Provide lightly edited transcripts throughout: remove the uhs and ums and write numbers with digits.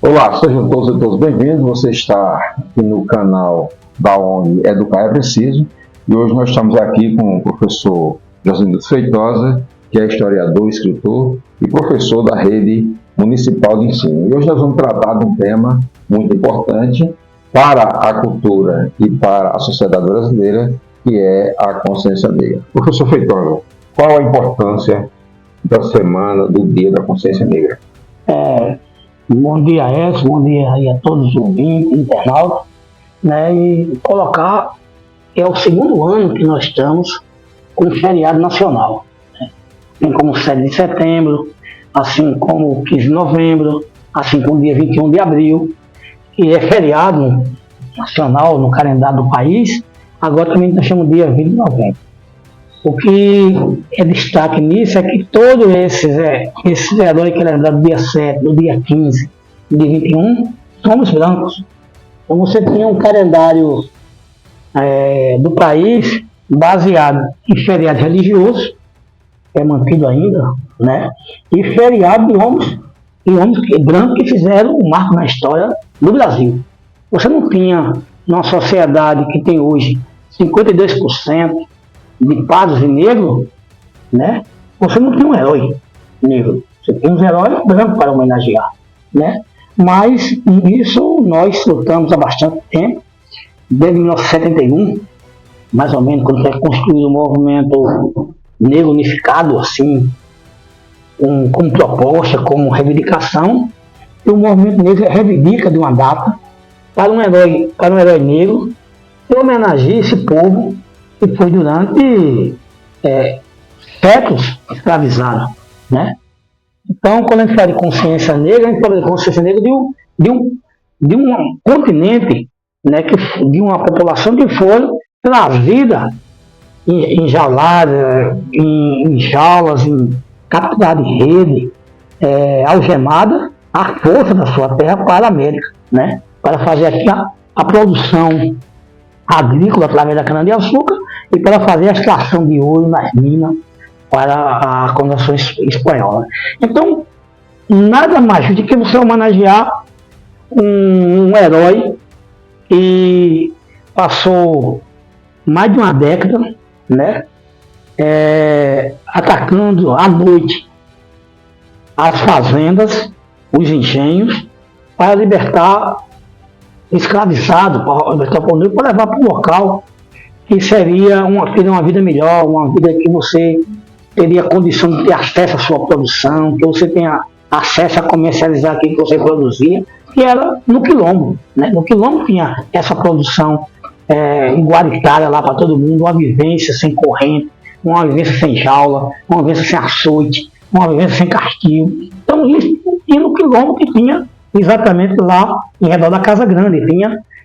Olá, sejam todos e todas bem-vindos. Você está aqui no canal da ONG Educar é Preciso e hoje nós estamos aqui com o professor José Feitosa, que é historiador, escritor e professor da Rede Municipal de Ensino. E hoje nós vamos tratar de um tema muito importante para a cultura e para a sociedade brasileira, que é a consciência negra. Professor Feitosa, qual a importância da semana, do Dia da Consciência Negra? Bom dia, Edson, bom dia aí a todos os ouvintes, internautas, né? E colocar, é o segundo ano que nós estamos com o feriado nacional, né? Assim como o 7 de setembro, assim como o 15 de novembro, assim como o dia 21 de abril, que é feriado nacional no calendário do país. Agora também nós chamamos dia 20 de novembro. O que é destaque nisso é que todos esses heróis que lembraram do dia 7, do dia 15, do dia 21, somos brancos. Então você tinha um calendário do país baseado em feriado religioso, é mantido ainda, né? E feriado de homens brancos que fizeram um marco na história do Brasil. Você não tinha, numa sociedade que tem hoje 52% de pardos e negros, né? Você não tem um herói negro, você tem uns heróis brancos para homenagear, né? Mas isso nós lutamos há bastante tempo, desde 1971, mais ou menos, quando foi construído o movimento negro unificado, assim, como proposta, como reivindicação, e o movimento negro reivindica de uma data para um herói negro e homenageia esse povo que foi durante séculos escravizado, né? Então, quando a gente fala de consciência negra, a gente fala de consciência negra de um continente, né, de uma população que foi trazida enjaulada, em jaulas, capturada em rede, algemada à força da sua terra para a América, né? Para fazer aqui a produção agrícola através da cana-de-açúcar e para fazer a extração de ouro nas minas para a colonização espanhola. Então, nada mais do que você homenagear um herói que passou mais de uma década, né, atacando à noite as fazendas, os engenhos, para libertar escravizado, para libertar o negro, para levar para um local que seria uma vida melhor, uma vida que você teria condição de ter acesso à sua produção, que você tenha acesso a comercializar aquilo que você produzia, que era no quilombo, né? No quilombo tinha essa produção igualitária lá para todo mundo, uma vivência sem corrente, uma vivência sem jaula, uma vivência sem açoite, uma vivência sem castigo. Então isso tinha no quilombo que tinha exatamente lá em redor da Casa Grande.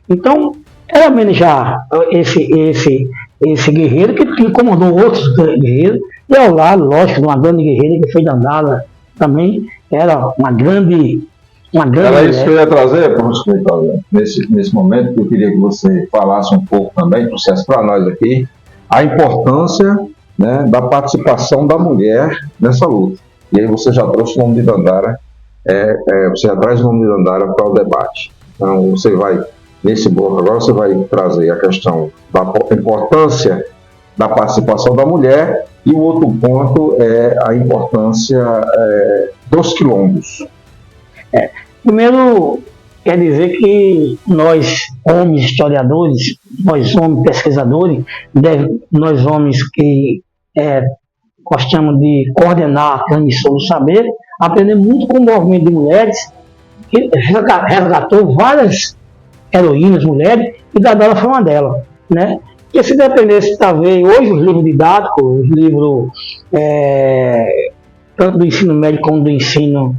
Então, era homenagear esse guerreiro que incomodou outros guerreiros, e ao lado, lógico, de uma grande guerreira que foi Dandara também, era uma grande Era isso que eu ia trazer, professor, nesse momento que eu queria que você falasse um pouco também, trouxesse para nós aqui, a importância, né, da participação da mulher nessa luta. E aí você já trouxe o nome de Dandara, você já traz o nome de Dandara para o debate. Então você vai, nesse bloco agora, você vai trazer a questão da importância da participação da mulher, e o outro ponto é a importância dos quilombos. Primeiro, quer dizer que nós, homens historiadores, nós, homens pesquisadores, nós, homens que gostamos de coordenar a transmissão do saber, aprendemos muito com o movimento de mulheres, que resgatou várias heroínas, mulheres, e Dandara foi uma delas, né? E se dependesse, talvez, hoje os livros didáticos, os livros tanto do ensino médio como do ensino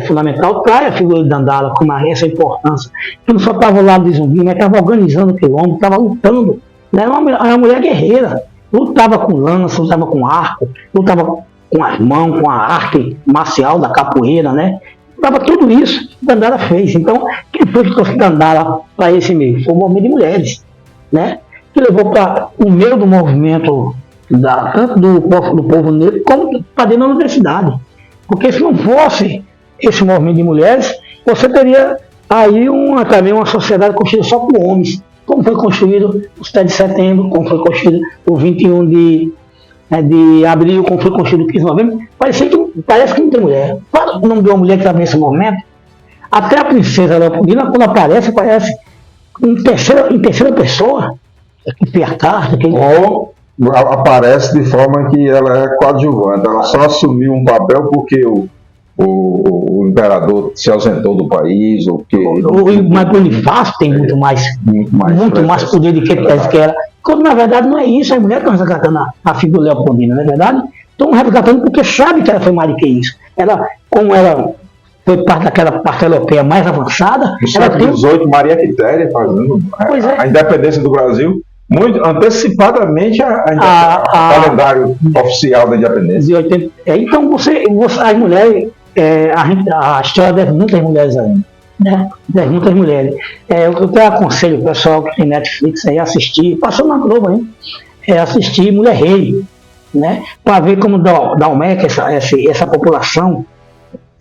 fundamental, traz a figura de Dandara com essa importância, que não só estava ao lado de Zumbi, mas estava organizando o quilombo, estava lutando, né? Era uma mulher guerreira, lutava com lança, lutava com arco, lutava com as mãos, com a arte marcial da capoeira, né? Lutava tudo isso, Dandara fez. Então, quem foi que trouxe Dandara para esse meio? Foi o movimento de mulheres, né? Que levou para o meio do movimento tanto do povo negro como para dentro da universidade. Porque se não fosse esse movimento de mulheres, você teria aí também uma sociedade construída só por homens, como foi construído o 7 de setembro, como foi construído o 21 de abril, como foi construído o 15 de novembro. Parece que não tem mulher. Qual o nome de uma mulher que estava nesse momento? Até a princesa Leopoldina, quando aparece em terceira pessoa, que tem a carta. Ou aparece de forma que ela é coadjuvante, ela só assumiu um papel porque o imperador se ausentou do país, ou que mas o Bonifácio tem muito mais poder do que ela. Quando na verdade não é isso, as mulheres estão resgatando a figura Leopoldina, não é verdade? Estão resgatando porque sabe que ela foi mais do que isso. Como ela foi parte daquela parte europeia mais avançada. No século XVIII, Maria Quitéria fazendo a independência do Brasil, muito antecipadamente a calendário oficial da independência. Então as mulheres, a história deve muitas mulheres ainda, né? Deve muitas mulheres. Eu até aconselho o pessoal que tem Netflix aí assistir, passou na Globo aí, assistir Mulher Rei, né? Para ver como Dalmec, essa população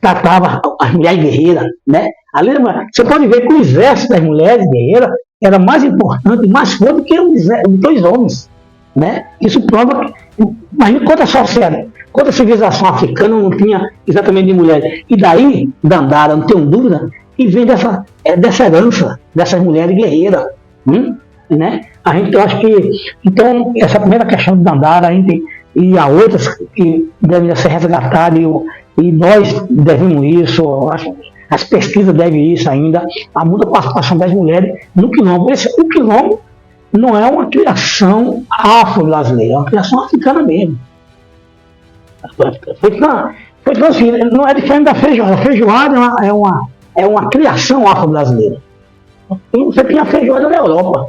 tratava as mulheres guerreiras, né? Ali, você pode ver que o exército das mulheres guerreiras era mais importante, mais forte do que os homens, né? Isso prova que, imagina quanta civilização africana não tinha exatamente de mulheres. E daí, Dandara, não tenho dúvida, que vem dessa herança dessas mulheres guerreiras, né? Eu acho que, então, essa primeira questão de Dandara e há outras que devem ser resgatadas e nós devemos isso, as pesquisas devem isso ainda, a muita participação das mulheres no quilombo. O quilombo não é uma criação afro-brasileira, é uma criação africana mesmo. Foi transferida, não é diferente da feijoada. A feijoada é uma criação afro-brasileira. E você tinha a feijoada na Europa.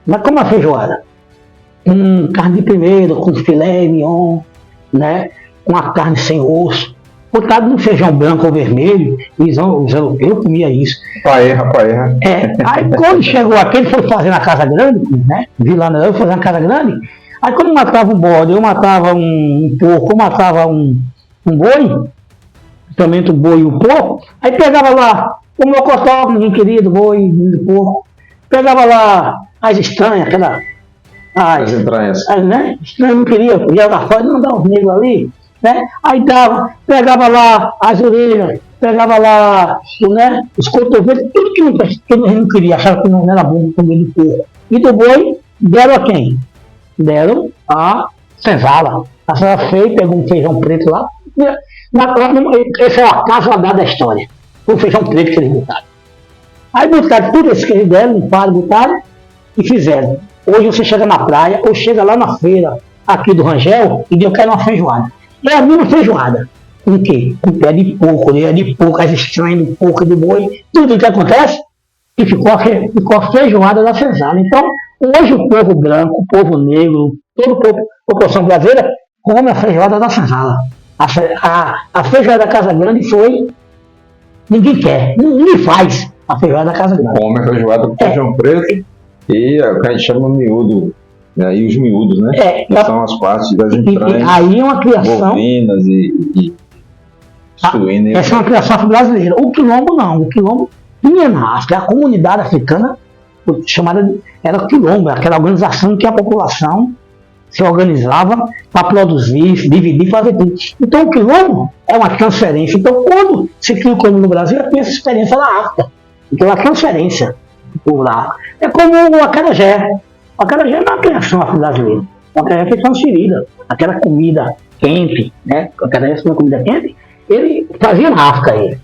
Mas como a feijoada? Com carne de primeiro, com filé mignon, né? Com a carne sem osso, botado num feijão branco ou vermelho, os europeus comiam isso. Paerra. Aí quando chegou aqui, ele foi fazer na Casa Grande, né? Vi lá na Europa, fazer na Casa Grande. Aí quando matava um bode, eu matava um porco, eu matava um boi, também o boi e o porco, aí pegava lá o mocotó, que ninguém queria, do boi, do porco, pegava lá as estranhas, as entranhas, né? Estranhas não queria, podia dar fora, não dá os negros ali, né? Aí pegava lá as orelhas, pegava lá, né, os cotovelos, tudo que não queria, achava que não era bom comer de porco. E do boi, deram a quem? Deram a senzala. A senzala fez, pegou um feijão preto lá. Essa é a casualidade da história. Foi um feijão preto que eles botaram. Aí botaram tudo isso que eles deram, limparam, botaram e fizeram. Hoje você chega na praia, ou chega lá na feira aqui do Rangel e diz: eu quero uma feijoada. É a mesma feijoada. Com o quê? Com pé de porco, orelha de porco, as estranhas do porco e do boi. Tudo o que acontece, e ficou a feijoada da senzala. Então, hoje o povo branco, o povo negro, toda a população brasileira come a feijoada da senzala. A feijoada da Casa Grande foi... Ninguém quer, ninguém faz a feijoada da Casa Grande. Come a feijoada com feijão preto e o que a gente chama miúdo, né? E os miúdos, né? Que são as partes das entranhas, aí é uma criação bovinas e suína. Essa é uma criação brasileira. O quilombo não, o quilombo tinha na África, a comunidade africana chamada era quilombo, aquela organização que a população se organizava para produzir, dividir, fazer tudo. Então o quilombo é uma transferência. Então quando se cria o quilombo no Brasil, tem essa experiência na África. Então é uma transferência por lá. É como o acarajé. O acarajé não é uma criação afro-brasileira. O acarajé foi transferida. Aquela comida quente, né? O acarajé foi uma comida quente, ele fazia na África ele,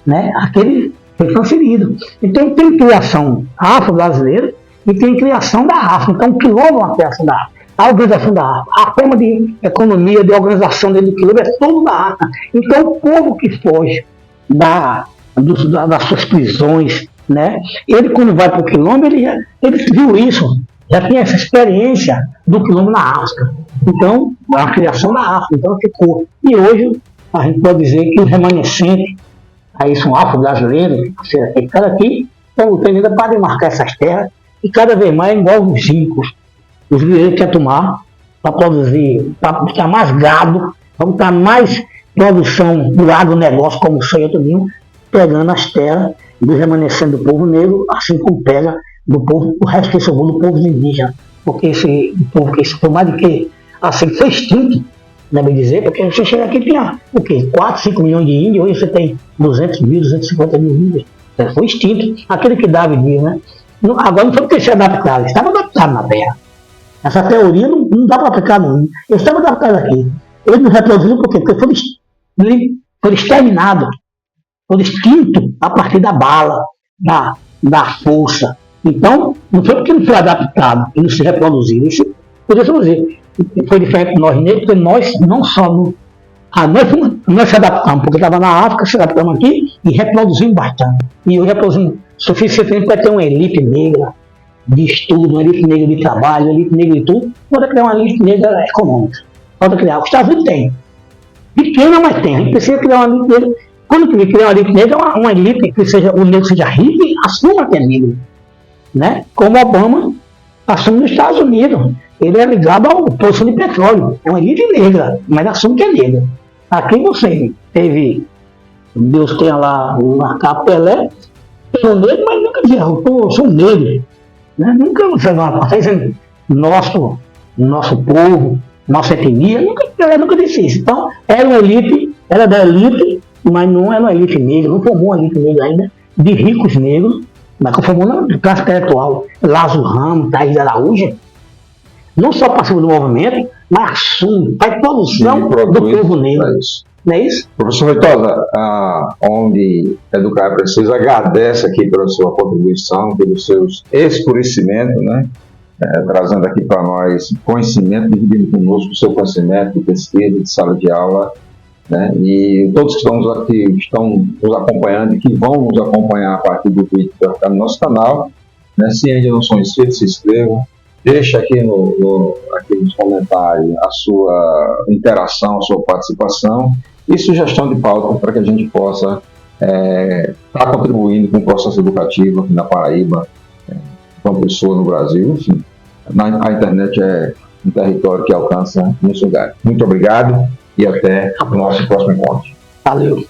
né? Aquele foi transferido. Então tem criação afro-brasileira e tem criação da África. Então o quilombo é uma criação da África. A organização da África, a forma de economia, de organização dentro do quilombo é todo da África. Então o povo que foge das suas prisões, né? Ele quando vai para o quilombo, ele viu isso, já tinha essa experiência do quilombo na África. Então, a criação da África, então ficou. E hoje a gente pode dizer que os remanescentes aí são afro-brasileiros, cada aqui estão lutando ainda para demarcar essas terras e cada vez mais envolve os incos. Os guerreiros querem tomar para produzir, para botar mais gado, para botar mais produção do agronegócio, como o soja tudinho, pegando as terras do remanescente do povo negro, assim como pega do povo, o resto que sobrou do povo indígena. Porque esse povo que por mais de que assim foi extinto, né, bem dizer, porque você chega aqui e tinha o quê? 4, 5 milhões de índios, hoje você tem 200 mil, 250 mil índios. Foi extinto. Aquele que dava dia, né? Agora não foi porque se adaptaram, eles estavam adaptados na terra. Essa teoria não dá para aplicar no índio. Eles estavam adaptados aqui. Eles não reproduziram por quê? Porque foram exterminados, foram extintos a partir da bala, da força. Então, não foi porque não foi adaptado, eles se reproduziram. Isso podia se dizer. Foi diferente de nós negros, porque nós não só nós se adaptamos, porque estava na África, se adaptamos aqui e reproduzimos bastante. E hoje reproduzimos suficientemente para ter uma elite negra de estudo, uma elite negra de trabalho, uma elite negra de tudo. Pode criar uma elite negra econômica. Pode criar. Os Estados Unidos tem. Pequena, mas tem. A gente precisa criar uma elite negra. Quando criar uma elite negra, uma elite que seja, o negro seja rico e assuma que é negro. Né? Como Obama assume nos Estados Unidos. Ele é ligado ao poço de petróleo. É uma elite negra, mas assume que é negra. Aqui você teve, Deus tenha lá marcado Pelé, sou negro, mas nunca dizia, eu sou negro. Né? Nunca você não está dizendo nosso povo, nossa etnia, nunca disse isso. Então, era uma elite, era da elite, mas não era uma elite negra, não formou uma elite negra ainda, de ricos negros, mas que formou na classe intelectual. Lázaro Ramos, Thaís Araújo, não só participa do movimento, mas assume, faz produção do povo negro. Não é isso? Professor Feitosa, a ONG Educar Precisa agradece aqui pela sua contribuição, pelos seus esclarecimentos, né? Trazendo aqui para nós conhecimento, dividindo conosco o seu conhecimento de pesquisa, de sala de aula, né? E todos que estão aqui, estão nos acompanhando e que vão nos acompanhar a partir do vídeo que vai ficar no nosso canal, né? Se ainda não são inscritos, se inscrevam. Deixa aqui, aqui nos comentários a sua interação, a sua participação e sugestão de pauta para que a gente possa estar contribuindo com o processo educativo aqui na Paraíba, uma pessoa no Brasil, enfim. A internet é um território que alcança muitos lugares. Muito obrigado e até o nosso próximo encontro. Valeu.